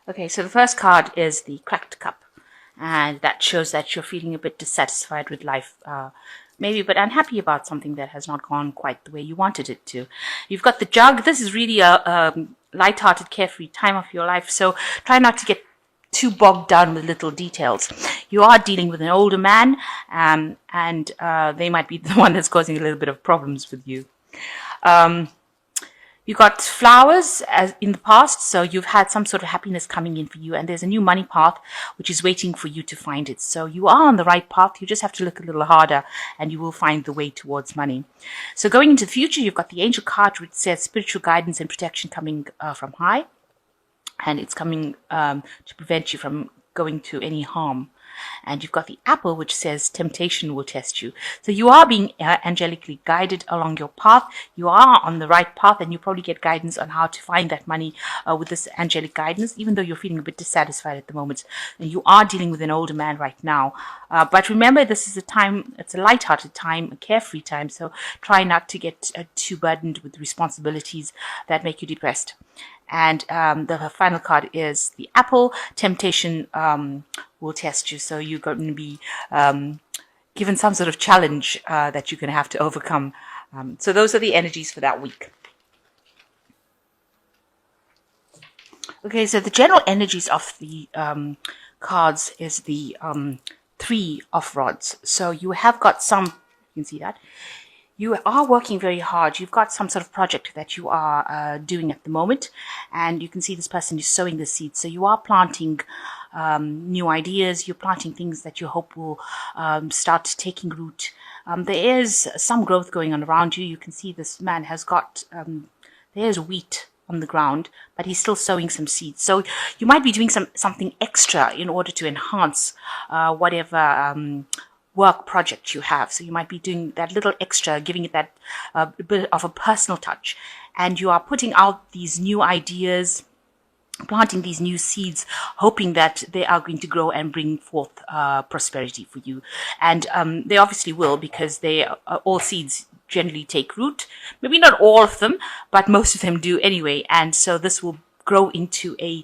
Okay, so the first card is the Cracked Cup, and that shows that you're feeling a bit dissatisfied with life, maybe a bit unhappy about something that has not gone quite the way you wanted it to. You've got the Jug. This is really a light-hearted, carefree time of your life, so try not to get too bogged down with little details. You are dealing with an older man, and they might be the one that's causing a little bit of problems with you. You got flowers as in the past, so you've had some sort of happiness coming in for you, and there's a new money path which is waiting for you to find it. So you are on the right path. You just have to look a little harder, and you will find the way towards money. So going into the future, you've got the Angel card, which says spiritual guidance and protection coming from high, and it's coming to prevent you from going to any harm. And you've got the Apple, which says temptation will test you. So you are being angelically guided along your path. You are on the right path, and you probably get guidance on how to find that money with this angelic guidance, even though you're feeling a bit dissatisfied at the moment. And you are dealing with an older man right now. But remember, this is a time, it's a light-hearted time, a carefree time. So try not to get too burdened with responsibilities that make you depressed. And the final card is the Apple. Temptation will test you, so you're going to be given some sort of challenge that you're going to have to overcome. So those are the energies for that week. Okay, so the general energies of the cards is the Three of Rods. So you have got some, you can see that. You are working very hard. You've got some sort of project that you are doing at the moment, and you can see this person is sowing the seeds. So you are planting new ideas. You're planting things that you hope will start taking root. There is some growth going on around you. You can see this man has got, there's wheat on the ground, but he's still sowing some seeds. So you might be doing something extra in order to enhance whatever work project you have. So you might be doing that little extra, giving it that bit of a personal touch. And you are putting out these new ideas, planting these new seeds, hoping that they are going to grow and bring forth prosperity for you. And they obviously will, because they all seeds generally take root. Maybe not all of them, but most of them do anyway. And so this will grow into a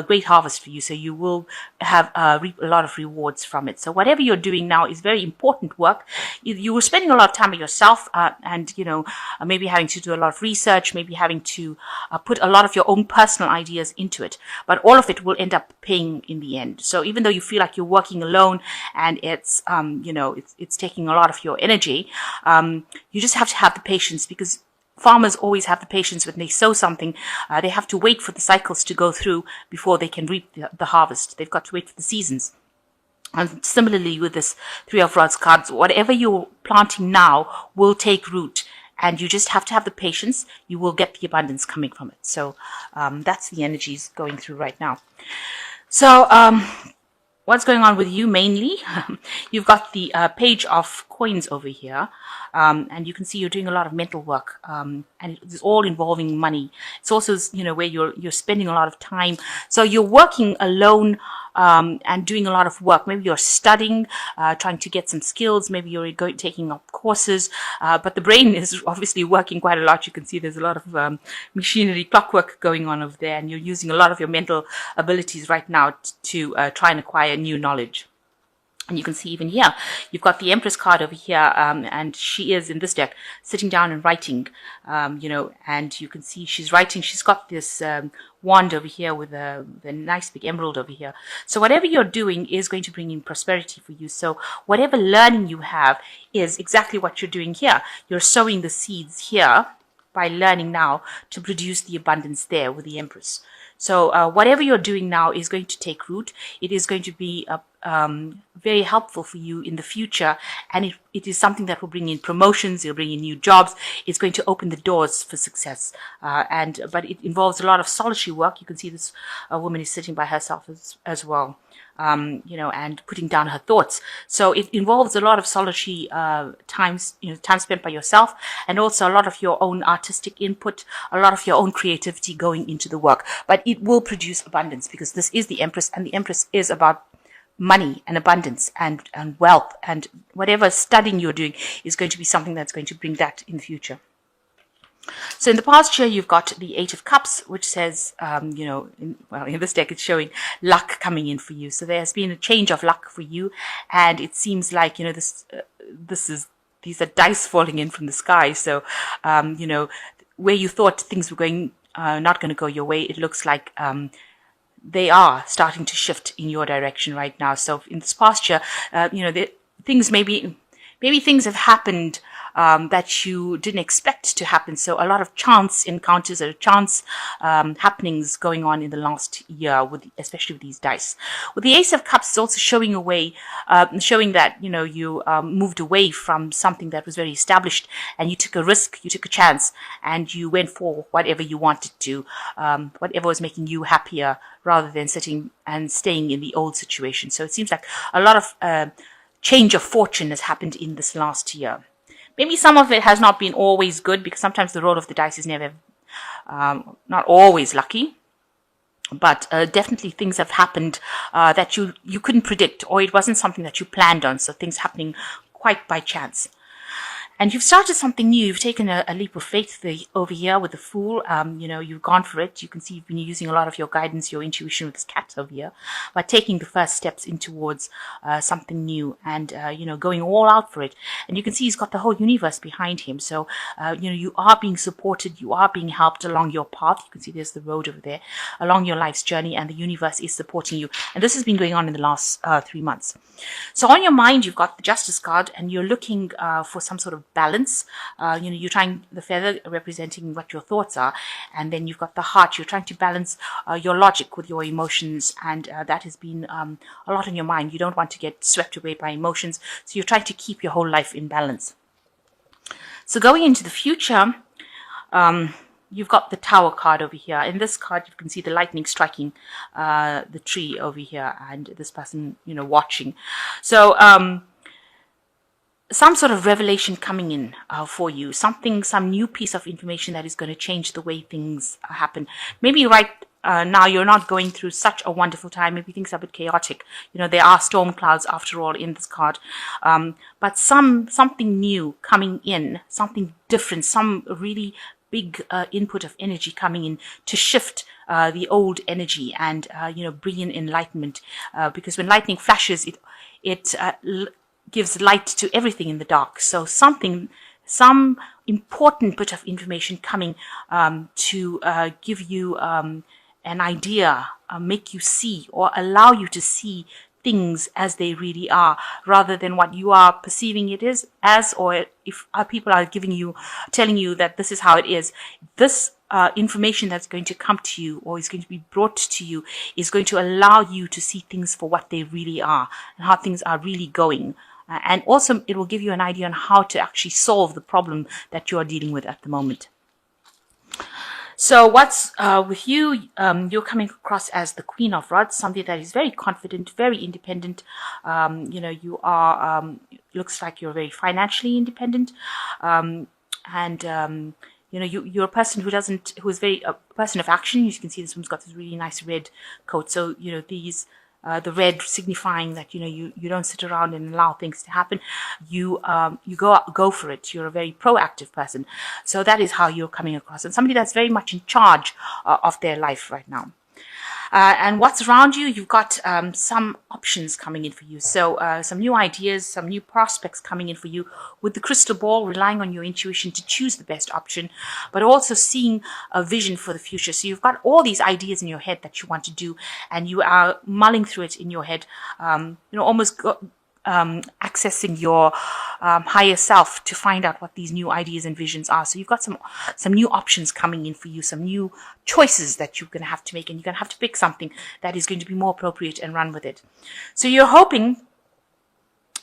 great harvest for you. So you will have reap a lot of rewards from it. So whatever you're doing now is very important work. You were spending a lot of time with yourself and, you know, maybe having to do a lot of research, maybe having to put a lot of your own personal ideas into it. But all of it will end up paying in the end. So even though you feel like you're working alone and it's, you know, it's taking a lot of your energy, you just have to have the patience, because farmers always have the patience when they sow something. They have to wait for the cycles to go through before they can reap the harvest. They've got to wait for the seasons. And similarly with this Three of Rods cards, whatever you're planting now will take root. And you just have to have the patience. You will get the abundance coming from it. So that's the energies going through right now. So what's going on with you mainly? You've got the Page of Coins over here. And you can see you're doing a lot of mental work, and it's all involving money. It's also, you know, where you're spending a lot of time. So you're working alone, and doing a lot of work. Maybe you're studying, trying to get some skills. Maybe you're taking up courses, but the brain is obviously working quite a lot. You can see there's a lot of machinery, clockwork going on over there, and you're using a lot of your mental abilities right now to try and acquire new knowledge. And you can see even here, you've got the Empress card over here, and she is in this deck sitting down and writing, you know, and you can see she's writing. She's got this wand over here with the nice big emerald over here. So whatever you're doing is going to bring in prosperity for you. So whatever learning you have is exactly what you're doing here. You're sowing the seeds here by learning now to produce the abundance there with the Empress. So whatever you're doing now is going to take root. It is going to be very helpful for you in the future, and it is something that will bring in promotions. It'll bring in new jobs. It's going to open the doors for success. But it involves a lot of solitary work. You can see this woman is sitting by herself as well. You know, and putting down her thoughts. So it involves a lot of solitary time spent by yourself, and also a lot of your own artistic input, a lot of your own creativity going into the work. But it will produce abundance, because this is the Empress, and the Empress is about money and abundance and wealth, and whatever studying you're doing is going to be something that's going to bring that in the future. So in the past year, you've got the Eight of Cups, which says, in this deck, it's showing luck coming in for you. So there has been a change of luck for you, and it seems like, these are dice falling in from the sky. So, where you thought things were going, not going to go your way, it looks like, they are starting to shift in your direction right now. So in this past year, things maybe things have happened that you didn't expect to happen. So a lot of chance encounters or chance happenings going on in the last year, especially with these dice. With the Ace of Cups, it's also showing showing that you moved away from something that was very established, and you took a risk, you took a chance, and you went for whatever you wanted to, whatever was making you happier, rather than sitting and staying in the old situation. So it seems like a lot of change of fortune has happened in this last year. Maybe some of it has not been always good, because sometimes the roll of the dice is never, not always lucky. But definitely things have happened that you couldn't predict, or it wasn't something that you planned on. So things happening quite by chance. And you've started something new. You've taken a leap of faith over here with the Fool. You've gone for it. You can see you've been using a lot of your guidance, your intuition with this cat over here, by taking the first steps in towards something new, and, going all out for it. And you can see he's got the whole universe behind him. So, you are being supported. You are being helped along your path. You can see there's the road over there, along your life's journey, and the universe is supporting you. And this has been going on in the last 3 months. So on your mind, you've got the Justice card, and you're looking for some sort of balance. You're trying, the feather representing what your thoughts are, and then you've got the heart. You're trying to balance your logic with your emotions, and that has been a lot on your mind. You don't want to get swept away by emotions, so you're trying to keep your whole life in balance. So going into the future, you've got the Tower card over here. In this card, you can see the lightning striking the tree over here, and this person, watching. So some sort of revelation coming in for you, some new piece of information that is going to change the way things happen. Maybe right now you're not going through such a wonderful time. Maybe things are a bit chaotic. There are storm clouds after all in this card. But something new coming in, something different, some really big input of energy coming in to shift the old energy and, bring in enlightenment. Because when lightning flashes, it gives light to everything in the dark. So some important bit of information coming to give you an idea, make you see, or allow you to see things as they really are, rather than what you are perceiving it is as, or if people are telling you that this is how it is. This information that's going to come to you, or is going to be brought to you, is going to allow you to see things for what they really are and how things are really going. And also it will give you an idea on how to actually solve the problem that you are dealing with at the moment. So what's with you, you're coming across as the Queen of Rods, somebody that is very confident, very independent. You are, looks like you're very financially independent. You're a person who is a person of action. You can see this one's got this really nice red coat. So, the red signifying that, you don't sit around and allow things to happen. You go for it. You're a very proactive person. So that is how you're coming across. And somebody that's very much in charge of their life right now. And what's around you, you've got some options coming in for you. So some new ideas, some new prospects coming in for you with the crystal ball, relying on your intuition to choose the best option, but also seeing a vision for the future. So you've got all these ideas in your head that you want to do, and you are mulling through it in your head, accessing your higher self to find out what these new ideas and visions are. So you've got some new options coming in for you, some new choices that you're going to have to make, and you're going to have to pick something that is going to be more appropriate and run with it. So you're hoping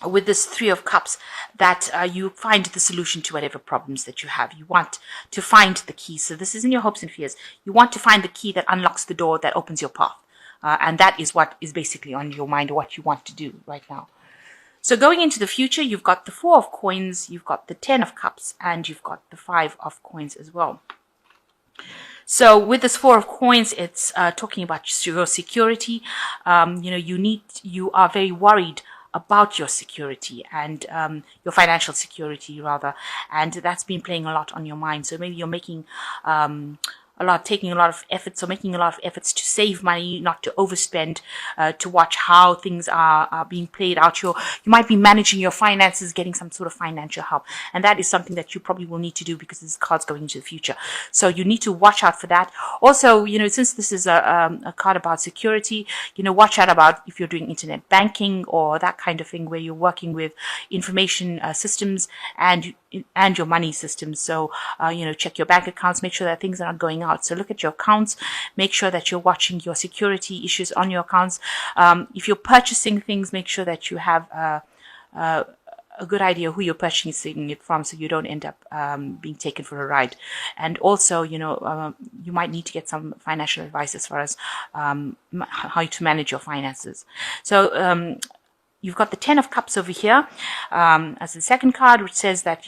with this Three of Cups that you find the solution to whatever problems that you have. You want to find the key. So this is in your hopes and fears. You want to find the key that unlocks the door that opens your path. And that is what is basically on your mind, or what you want to do right now. So going into the future, you've got the Four of Coins, you've got the Ten of Cups, and you've got the Five of Coins as well. So with this Four of Coins, it's talking about your security. You are very worried about your security and your financial security rather, and that's been playing a lot on your mind. So maybe you're making taking a lot of efforts, or making a lot of efforts to save money, not to overspend, to watch how things are being played out. You might be managing your finances, getting some sort of financial help, and that is something that you probably will need to do because this card's going into the future. So you need to watch out for that. Also, since this is a card about security, watch out about if you're doing internet banking or that kind of thing where you're working with information systems and your money systems. So, check your bank accounts, make sure that things are not going out. So look at your accounts, make sure that you're watching your security issues on your accounts. If you're purchasing things, make sure that you have a good idea who you're purchasing it from, so you don't end up being taken for a ride. And also, you might need to get some financial advice as far as how to manage your finances. So, you've got the Ten of Cups over here as the second card, which says that,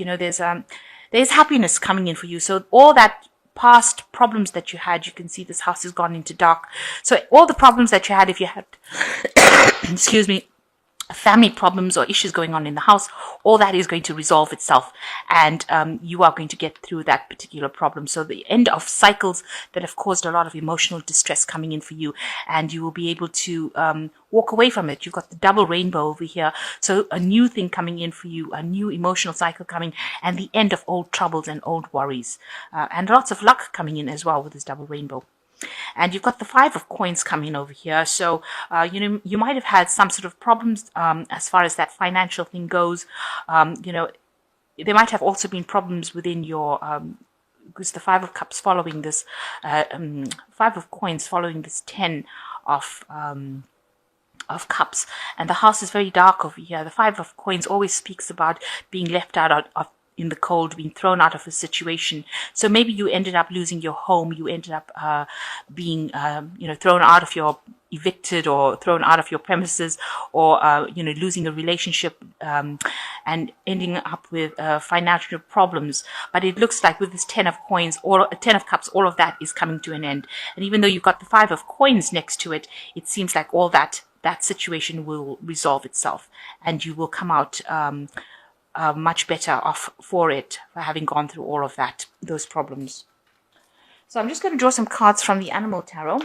there's happiness coming in for you. So all that past problems that you had, you can see this house has gone into dark. So all the problems that you had, if you had, excuse me, family problems or issues going on in the house, all that is going to resolve itself, and you are going to get through that particular problem. So the end of cycles that have caused a lot of emotional distress coming in for you, and you will be able to walk away from it. You've got the double rainbow over here, so a new thing coming in for you, a new emotional cycle coming, and the end of old troubles and old worries, and lots of luck coming in as well with this double rainbow. And you've got the Five of Coins coming over here. So, you might have had some sort of problems as far as that financial thing goes. There might have also been problems within your, because the Five of Cups following this, Five of Coins following this Ten of Cups. And the house is very dark over here. The Five of Coins always speaks about being left out of in the cold, being thrown out of a situation. So maybe you ended up losing your home, you ended up being thrown out of your, evicted or thrown out of your premises, or losing a relationship and ending up with financial problems. But it looks like with this Ten of Coins or Ten of Cups, all of that is coming to an end. And even though you've got the Five of Coins next to it, it seems like all that situation will resolve itself, and you will come out much better off for having gone through all of those problems. So I'm just going to draw some cards from the Animal Tarot.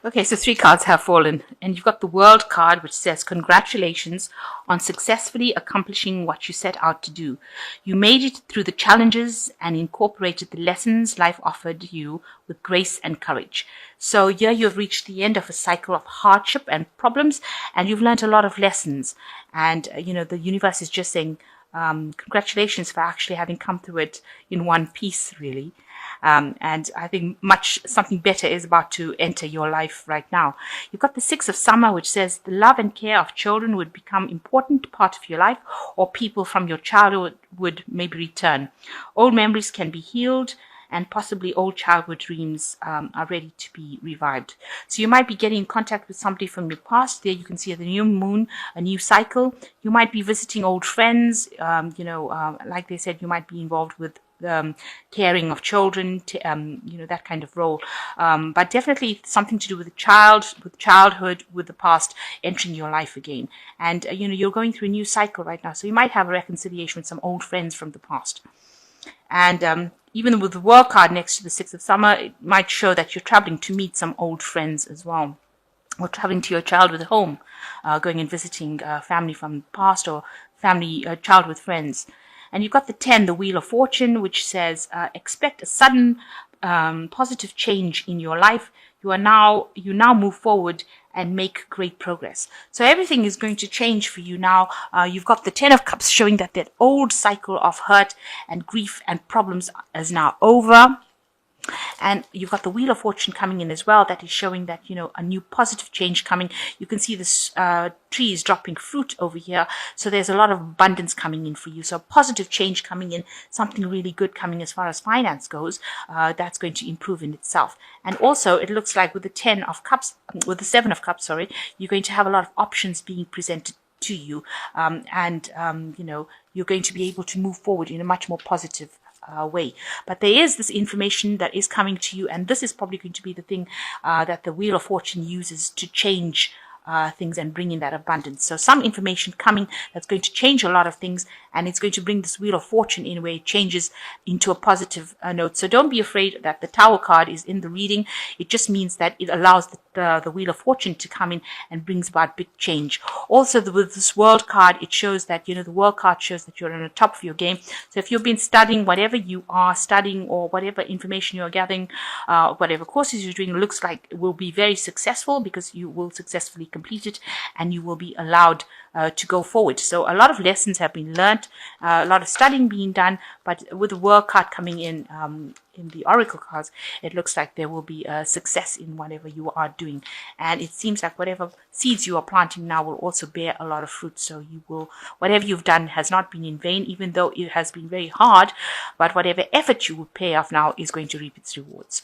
Okay, so 3 cards have fallen, and you've got the World card, which says, congratulations on successfully accomplishing what you set out to do. You made it through the challenges and incorporated the lessons life offered you with grace and courage. So here you've reached the end of a cycle of hardship and problems, and you've learned a lot of lessons. And, the universe is just saying, congratulations for actually having come through it in one piece, really. And I think something better is about to enter your life right now. You've got the Six of Summer, which says the love and care of children would become important part of your life, or people from your childhood would maybe return. Old memories can be healed, and possibly old childhood dreams are ready to be revived. So you might be getting in contact with somebody from your past. There you can see the new moon, a new cycle. You might be visiting old friends. Like they said, you might be involved with caring of children, that kind of role. But definitely something to do with childhood, with the past entering your life again. And, you're going through a new cycle right now. So you might have a reconciliation with some old friends from the past. And even with the World card next to the Six of Summer, it might show that you're traveling to meet some old friends as well, or traveling to your childhood home, going and visiting family from the past, or childhood friends. And you've got the 10, the Wheel of Fortune, which says, expect a sudden positive change in your life. You now move forward and make great progress. So everything is going to change for you now. You've got the 10 of Cups showing that old cycle of hurt and grief and problems is now over. And you've got the Wheel of Fortune coming in as well. That is showing that, a new positive change coming. You can see this trees dropping fruit over here. So there's a lot of abundance coming in for you. So positive change coming in, something really good coming as far as finance goes. That's going to improve in itself. And also it looks like with the 7 of Cups, you're going to have a lot of options being presented to you. You're going to be able to move forward in a much more positive way. But there is this information that is coming to you, and this is probably going to be the thing that the Wheel of Fortune uses to change things and bring in that abundance. So some information coming that's going to change a lot of things, and it's going to bring this Wheel of Fortune in where it changes into a positive note. So don't be afraid that the Tower card is in the reading. It just means that it allows the Wheel of Fortune to come in and brings about big change. Also, with this World card, it shows that, the World card shows that you're on the top of your game. So if you've been studying whatever you are studying or whatever information you're gathering, whatever courses you're doing, looks like it will be very successful, because you will successfully complete it and you will be allowed to go forward. So a lot of lessons have been learned, a lot of studying being done, but with the World card coming in the Oracle cards, it looks like there will be a success in whatever you are doing. And it seems like whatever seeds you are planting now will also bear a lot of fruit. So whatever you've done has not been in vain, even though it has been very hard, but whatever effort you will pay off now is going to reap its rewards.